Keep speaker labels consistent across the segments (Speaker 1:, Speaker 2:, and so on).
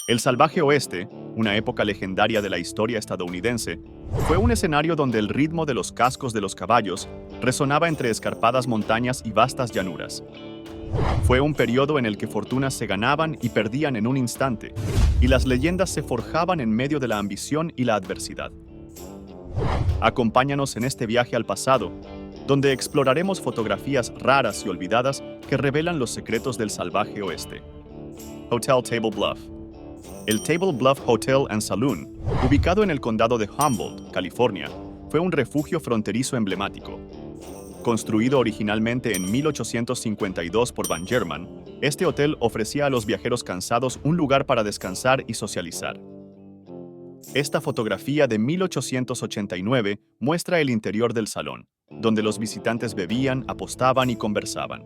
Speaker 1: El Salvaje Oeste, una época legendaria de la historia estadounidense, fue un escenario donde el ritmo de los cascos de los caballos resonaba entre escarpadas montañas y vastas llanuras. Fue un periodo en el que fortunas se ganaban y perdían en un instante, y las leyendas se forjaban en medio de la ambición y la adversidad. Acompáñanos en este viaje al pasado, donde exploraremos fotografías raras y olvidadas que revelan los secretos del Salvaje Oeste. Hotel Table Bluff. El Table Bluff Hotel and Saloon, ubicado en el condado de Humboldt, California, fue un refugio fronterizo emblemático. Construido originalmente en 1852 por Van German, este hotel ofrecía a los viajeros cansados un lugar para descansar y socializar. Esta fotografía de 1889 muestra el interior del salón, donde los visitantes bebían, apostaban y conversaban.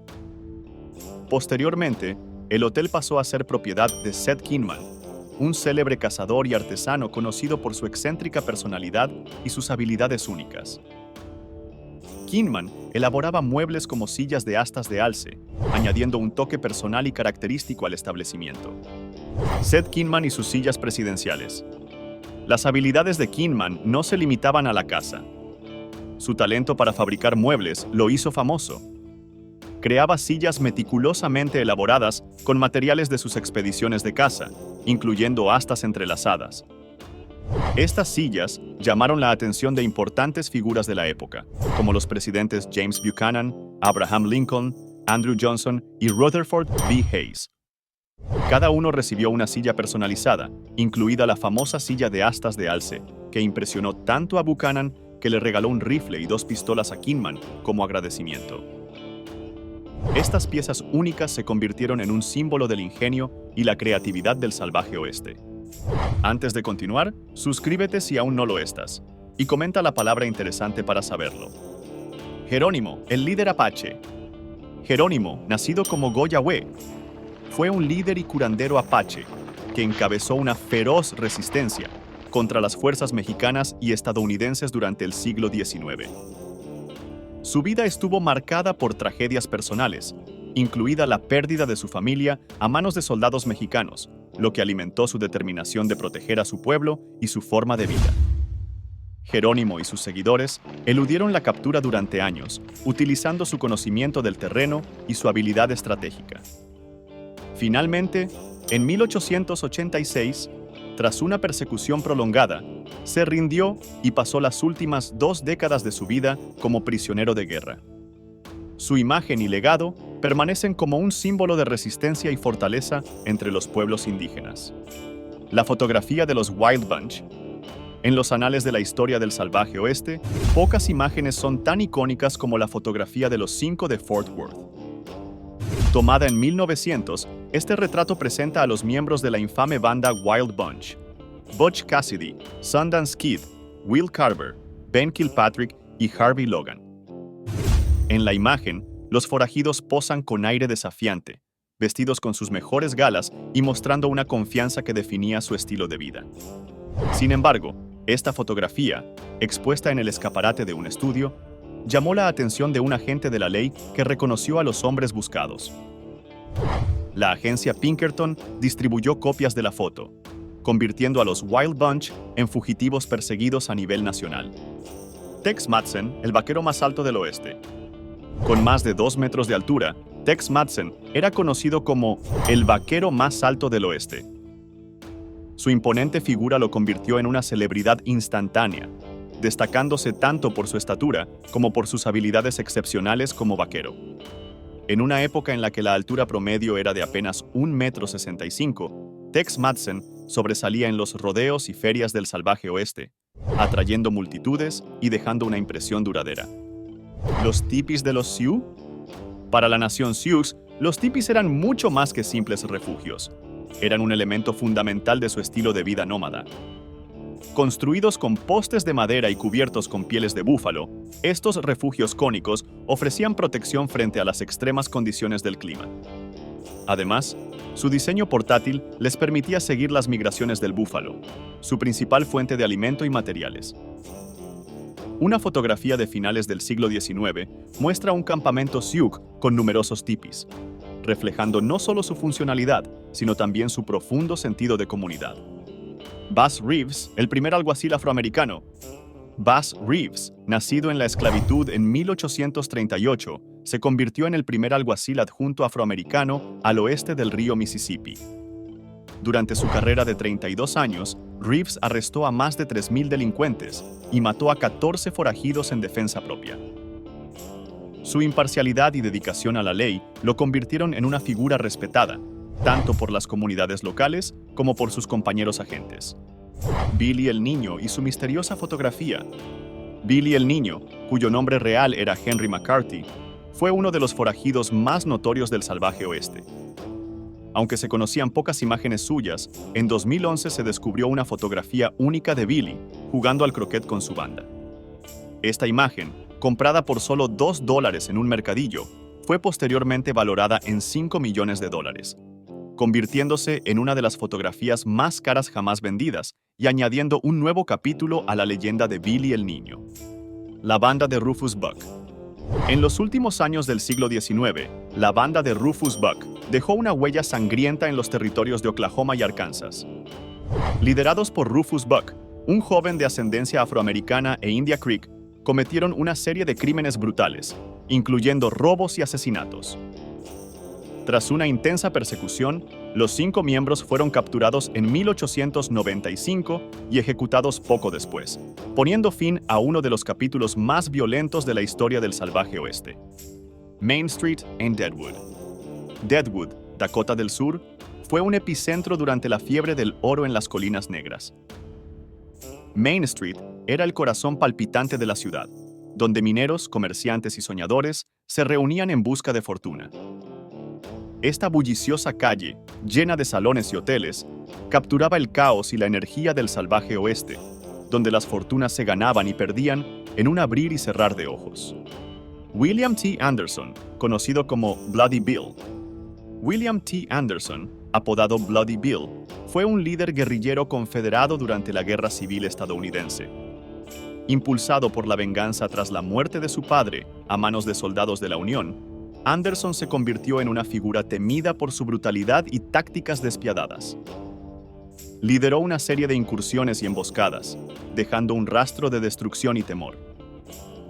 Speaker 1: Posteriormente, el hotel pasó a ser propiedad de Seth Kinman, un célebre cazador y artesano conocido por su excéntrica personalidad y sus habilidades únicas. Kinman elaboraba muebles como sillas de astas de alce, añadiendo un toque personal y característico al establecimiento. Seth Kinman y sus sillas presidenciales. Las habilidades de Kinman no se limitaban a la caza. Su talento para fabricar muebles lo hizo famoso. Creaba sillas meticulosamente elaboradas con materiales de sus expediciones de caza, incluyendo astas entrelazadas. Estas sillas llamaron la atención de importantes figuras de la época, como los presidentes James Buchanan, Abraham Lincoln, Andrew Johnson y Rutherford B. Hayes. Cada uno recibió una silla personalizada, incluida la famosa silla de astas de alce, que impresionó tanto a Buchanan que le regaló un rifle y 2 pistolas a Kinman como agradecimiento. Estas piezas únicas se convirtieron en un símbolo del ingenio y la creatividad del Salvaje Oeste. Antes de continuar, suscríbete si aún no lo estás, y comenta la palabra interesante para saberlo. Jerónimo, el líder apache. Jerónimo, nacido como Goyahue, fue un líder y curandero apache que encabezó una feroz resistencia contra las fuerzas mexicanas y estadounidenses durante el siglo XIX. Su vida estuvo marcada por tragedias personales, incluida la pérdida de su familia a manos de soldados mexicanos, lo que alimentó su determinación de proteger a su pueblo y su forma de vida. Jerónimo y sus seguidores eludieron la captura durante años, utilizando su conocimiento del terreno y su habilidad estratégica. Finalmente, en 1886, tras una persecución prolongada, se rindió y pasó las últimas 2 décadas de su vida como prisionero de guerra. Su imagen y legado permanecen como un símbolo de resistencia y fortaleza entre los pueblos indígenas. La fotografía de los Wild Bunch. En los anales de la historia del Salvaje Oeste, pocas imágenes son tan icónicas como la fotografía de los 5 de Fort Worth. Tomada en 1900, este retrato presenta a los miembros de la infame banda Wild Bunch: Butch Cassidy, Sundance Kid, Will Carver, Ben Kilpatrick y Harvey Logan. En la imagen, los forajidos posan con aire desafiante, vestidos con sus mejores galas y mostrando una confianza que definía su estilo de vida. Sin embargo, esta fotografía, expuesta en el escaparate de un estudio, llamó la atención de un agente de la ley que reconoció a los hombres buscados. La agencia Pinkerton distribuyó copias de la foto, convirtiendo a los Wild Bunch en fugitivos perseguidos a nivel nacional. Tex Madsen, el vaquero más alto del oeste. Con más de 2 metros de altura, Tex Madsen era conocido como el vaquero más alto del oeste. Su imponente figura lo convirtió en una celebridad instantánea, destacándose tanto por su estatura como por sus habilidades excepcionales como vaquero. En una época en la que la altura promedio era de apenas 1,65 m, Tex Madsen sobresalía en los rodeos y ferias del Salvaje Oeste, atrayendo multitudes y dejando una impresión duradera. ¿Los tipis de los Sioux? Para la nación Sioux, los tipis eran mucho más que simples refugios. Eran un elemento fundamental de su estilo de vida nómada. Construidos con postes de madera y cubiertos con pieles de búfalo, estos refugios cónicos ofrecían protección frente a las extremas condiciones del clima. Además, su diseño portátil les permitía seguir las migraciones del búfalo, su principal fuente de alimento y materiales. Una fotografía de finales del siglo XIX muestra un campamento Sioux con numerosos tipis, reflejando no solo su funcionalidad, sino también su profundo sentido de comunidad. Bass Reeves, el primer alguacil afroamericano. Bass Reeves, nacido en la esclavitud en 1838, se convirtió en el primer alguacil adjunto afroamericano al oeste del río Mississippi. Durante su carrera de 32 años, Reeves arrestó a más de 3,000 delincuentes y mató a 14 forajidos en defensa propia. Su imparcialidad y dedicación a la ley lo convirtieron en una figura respetada, tanto por las comunidades locales como por sus compañeros agentes. Billy el Niño y su misteriosa fotografía. Billy el Niño, cuyo nombre real era Henry McCarthy, fue uno de los forajidos más notorios del salvaje oeste. Aunque se conocían pocas imágenes suyas, en 2011 se descubrió una fotografía única de Billy jugando al croquet con su banda. Esta imagen, comprada por solo $2 en un mercadillo, fue posteriormente valorada en $5 millones, convirtiéndose en una de las fotografías más caras jamás vendidas y añadiendo un nuevo capítulo a la leyenda de Billy el Niño. La banda de Rufus Buck. En los últimos años del siglo XIX, la banda de Rufus Buck dejó una huella sangrienta en los territorios de Oklahoma y Arkansas. Liderados por Rufus Buck, un joven de ascendencia afroamericana e India Creek, cometieron una serie de crímenes brutales, incluyendo robos y asesinatos. Tras una intensa persecución, los 5 miembros fueron capturados en 1895 y ejecutados poco después, poniendo fin a uno de los capítulos más violentos de la historia del salvaje oeste. Main Street en Deadwood. Deadwood, Dakota del Sur, fue un epicentro durante la fiebre del oro en las Colinas Negras. Main Street era el corazón palpitante de la ciudad, donde mineros, comerciantes y soñadores se reunían en busca de fortuna. Esta bulliciosa calle, llena de salones y hoteles, capturaba el caos y la energía del salvaje oeste, donde las fortunas se ganaban y perdían en un abrir y cerrar de ojos. William T. Anderson, conocido como Bloody Bill. William T. Anderson, apodado Bloody Bill, fue un líder guerrillero confederado durante la Guerra Civil estadounidense. Impulsado por la venganza tras la muerte de su padre a manos de soldados de la Unión, Anderson se convirtió en una figura temida por su brutalidad y tácticas despiadadas. Lideró una serie de incursiones y emboscadas, dejando un rastro de destrucción y temor.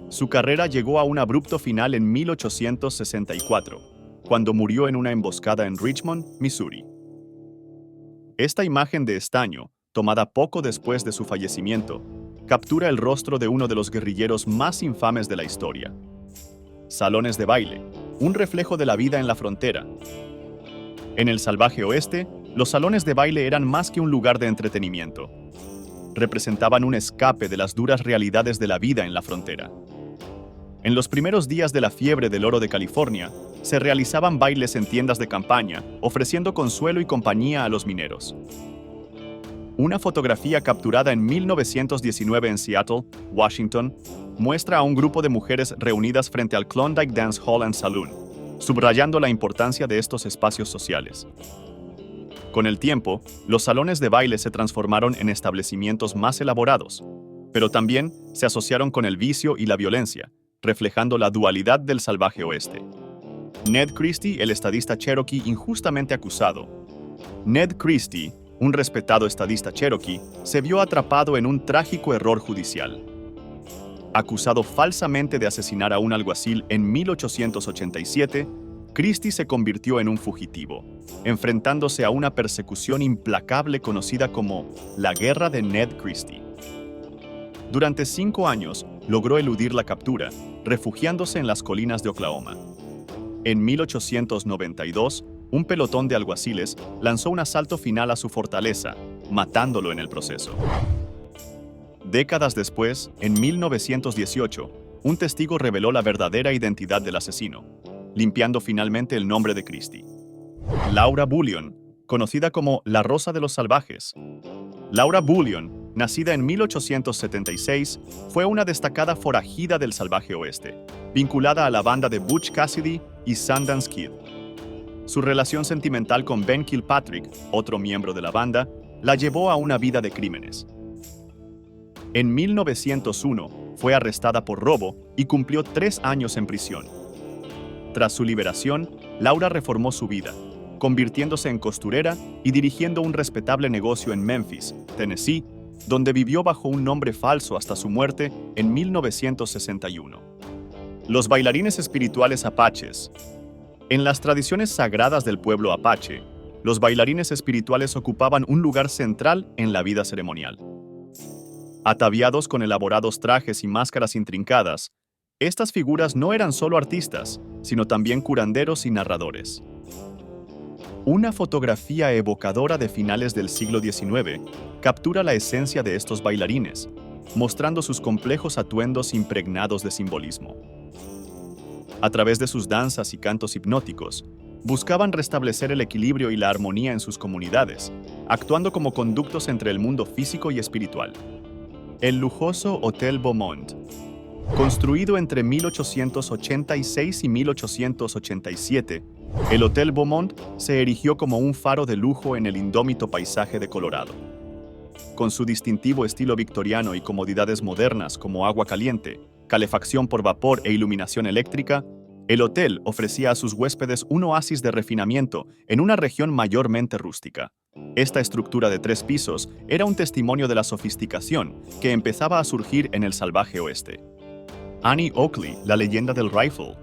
Speaker 1: Su carrera llegó a un abrupto final en 1864, cuando murió en una emboscada en Richmond, Missouri. Esta imagen de estaño, tomada poco después de su fallecimiento, captura el rostro de uno de los guerrilleros más infames de la historia. Salones de baile, un reflejo de la vida en la frontera. En el salvaje oeste, los salones de baile eran más que un lugar de entretenimiento. Representaban un escape de las duras realidades de la vida en la frontera. En los primeros días de la fiebre del oro de California, se realizaban bailes en tiendas de campaña, ofreciendo consuelo y compañía a los mineros. Una fotografía capturada en 1919 en Seattle, Washington, muestra a un grupo de mujeres reunidas frente al Klondike Dance Hall and Saloon, subrayando la importancia de estos espacios sociales. Con el tiempo, los salones de baile se transformaron en establecimientos más elaborados, pero también se asociaron con el vicio y la violencia, reflejando la dualidad del salvaje oeste. Ned Christie, el estadista cherokee injustamente acusado. Ned Christie, un respetado estadista cherokee, se vio atrapado en un trágico error judicial. Acusado falsamente de asesinar a un alguacil en 1887, Christie se convirtió en un fugitivo, enfrentándose a una persecución implacable conocida como la Guerra de Ned Christie. Durante 5 años, logró eludir la captura, refugiándose en las colinas de Oklahoma. En 1892, un pelotón de alguaciles lanzó un asalto final a su fortaleza, matándolo en el proceso. Décadas después, en 1918, un testigo reveló la verdadera identidad del asesino, limpiando finalmente el nombre de Christie. Laura Bullion, conocida como la Rosa de los Salvajes. Laura Bullion, nacida en 1876, fue una destacada forajida del salvaje oeste, vinculada a la banda de Butch Cassidy y Sundance Kid. Su relación sentimental con Ben Kilpatrick, otro miembro de la banda, la llevó a una vida de crímenes. En 1901, fue arrestada por robo y cumplió 3 años en prisión. Tras su liberación, Laura reformó su vida, convirtiéndose en costurera y dirigiendo un respetable negocio en Memphis, Tennessee, donde vivió bajo un nombre falso hasta su muerte en 1961. Los bailarines espirituales apaches. En las tradiciones sagradas del pueblo apache, los bailarines espirituales ocupaban un lugar central en la vida ceremonial. Ataviados con elaborados trajes y máscaras intrincadas, estas figuras no eran solo artistas, sino también curanderos y narradores. Una fotografía evocadora de finales del siglo XIX captura la esencia de estos bailarines, mostrando sus complejos atuendos impregnados de simbolismo. A través de sus danzas y cantos hipnóticos, buscaban restablecer el equilibrio y la armonía en sus comunidades, actuando como conductos entre el mundo físico y espiritual. El lujoso Hotel Beaumont, construido entre 1886 y 1887, el Hotel Beaumont se erigió como un faro de lujo en el indómito paisaje de Colorado. Con su distintivo estilo victoriano y comodidades modernas como agua caliente, calefacción por vapor e iluminación eléctrica, el hotel ofrecía a sus huéspedes un oasis de refinamiento en una región mayormente rústica. Esta estructura de 3 pisos era un testimonio de la sofisticación que empezaba a surgir en el salvaje oeste. Annie Oakley, la leyenda del rifle.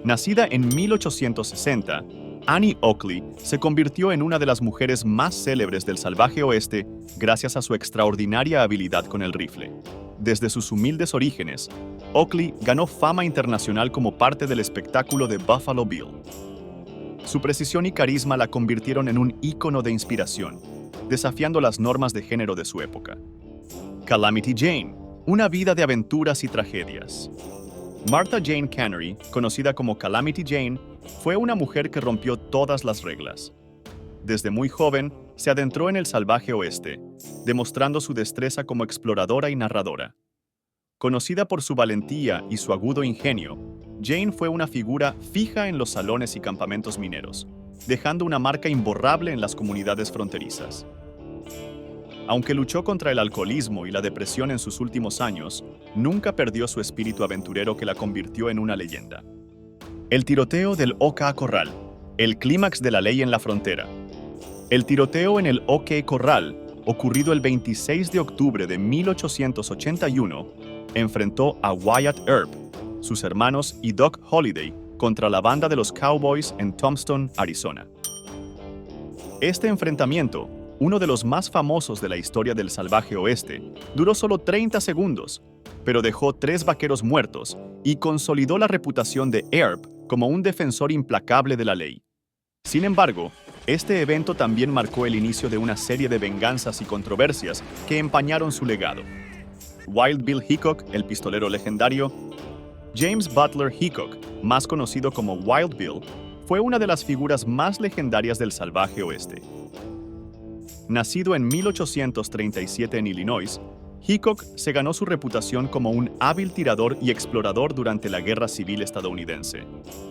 Speaker 1: Nacida en 1860, Annie Oakley se convirtió en una de las mujeres más célebres del salvaje oeste gracias a su extraordinaria habilidad con el rifle. Desde sus humildes orígenes, Oakley ganó fama internacional como parte del espectáculo de Buffalo Bill. Su precisión y carisma la convirtieron en un ícono de inspiración, desafiando las normas de género de su época. Calamity Jane, una vida de aventuras y tragedias. Martha Jane Cannery, conocida como Calamity Jane, fue una mujer que rompió todas las reglas. Desde muy joven, se adentró en el salvaje oeste, demostrando su destreza como exploradora y narradora. Conocida por su valentía y su agudo ingenio, Jane fue una figura fija en los salones y campamentos mineros, dejando una marca imborrable en las comunidades fronterizas. Aunque luchó contra el alcoholismo y la depresión en sus últimos años, nunca perdió su espíritu aventurero que la convirtió en una leyenda. El tiroteo del OK Corral, el clímax de la ley en la frontera. El tiroteo en el OK Corral, ocurrido el 26 de octubre de 1881, enfrentó a Wyatt Earp, sus hermanos y Doc Holliday contra la banda de los Cowboys en Tombstone, Arizona. Este enfrentamiento, uno de los más famosos de la historia del salvaje oeste, duró solo 30 segundos, pero dejó 3 vaqueros muertos y consolidó la reputación de Earp como un defensor implacable de la ley. Sin embargo, este evento también marcó el inicio de una serie de venganzas y controversias que empañaron su legado. Wild Bill Hickok, el pistolero legendario. James Butler Hickok, más conocido como Wild Bill, fue una de las figuras más legendarias del salvaje oeste. Nacido en 1837 en Illinois, Hickok se ganó su reputación como un hábil tirador y explorador durante la Guerra Civil estadounidense.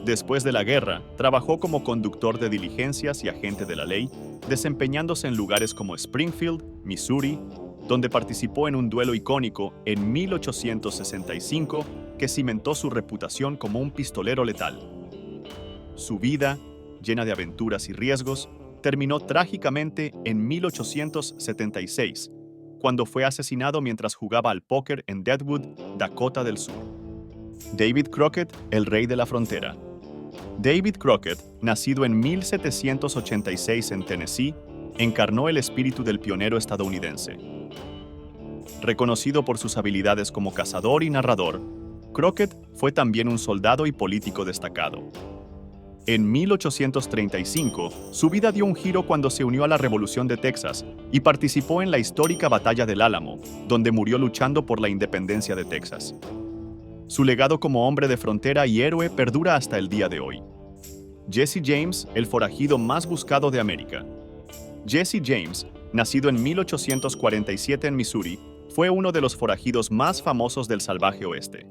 Speaker 1: Después de la guerra, trabajó como conductor de diligencias y agente de la ley, desempeñándose en lugares como Springfield, Missouri, donde participó en un duelo icónico en 1865 que cimentó su reputación como un pistolero letal. Su vida, llena de aventuras y riesgos, terminó trágicamente en 1876, cuando fue asesinado mientras jugaba al póker en Deadwood, Dakota del Sur. David Crockett, el rey de la frontera. David Crockett, nacido en 1786 en Tennessee, encarnó el espíritu del pionero estadounidense. Reconocido por sus habilidades como cazador y narrador, Crockett fue también un soldado y político destacado. En 1835, su vida dio un giro cuando se unió a la Revolución de Texas y participó en la histórica Batalla del Álamo, donde murió luchando por la independencia de Texas. Su legado como hombre de frontera y héroe perdura hasta el día de hoy. Jesse James, el forajido más buscado de América. Jesse James, nacido en 1847 en Missouri, fue uno de los forajidos más famosos del salvaje oeste.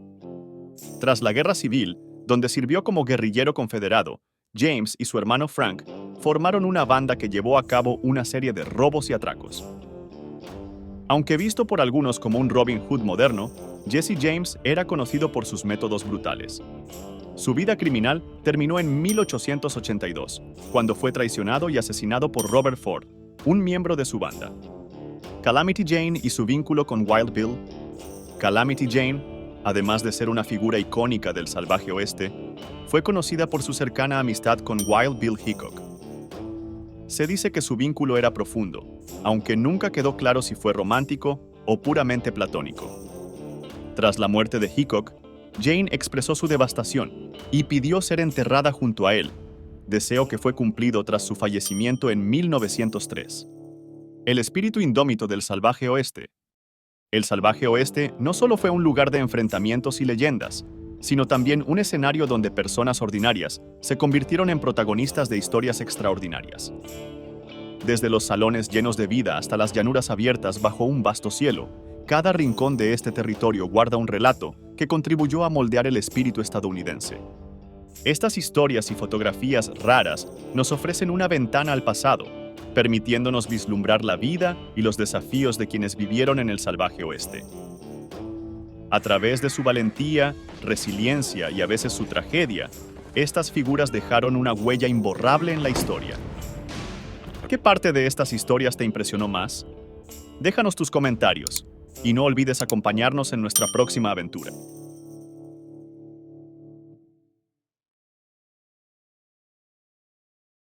Speaker 1: Tras la Guerra Civil, donde sirvió como guerrillero confederado, James y su hermano Frank formaron una banda que llevó a cabo una serie de robos y atracos. Aunque visto por algunos como un Robin Hood moderno, Jesse James era conocido por sus métodos brutales. Su vida criminal terminó en 1882, cuando fue traicionado y asesinado por Robert Ford, un miembro de su banda. Calamity Jane y su vínculo con Wild Bill. Calamity Jane, además de ser una figura icónica del salvaje oeste, fue conocida por su cercana amistad con Wild Bill Hickok. Se dice que su vínculo era profundo, aunque nunca quedó claro si fue romántico o puramente platónico. Tras la muerte de Hickok, Jane expresó su devastación y pidió ser enterrada junto a él, deseo que fue cumplido tras su fallecimiento en 1903. El espíritu indómito del salvaje oeste. El salvaje oeste no solo fue un lugar de enfrentamientos y leyendas, sino también un escenario donde personas ordinarias se convirtieron en protagonistas de historias extraordinarias. Desde los salones llenos de vida hasta las llanuras abiertas bajo un vasto cielo, cada rincón de este territorio guarda un relato que contribuyó a moldear el espíritu estadounidense. Estas historias y fotografías raras nos ofrecen una ventana al pasado, permitiéndonos vislumbrar la vida y los desafíos de quienes vivieron en el salvaje oeste. A través de su valentía, resiliencia y a veces su tragedia, estas figuras dejaron una huella imborrable en la historia. ¿Qué parte de estas historias te impresionó más? Déjanos tus comentarios y no olvides acompañarnos en nuestra próxima aventura.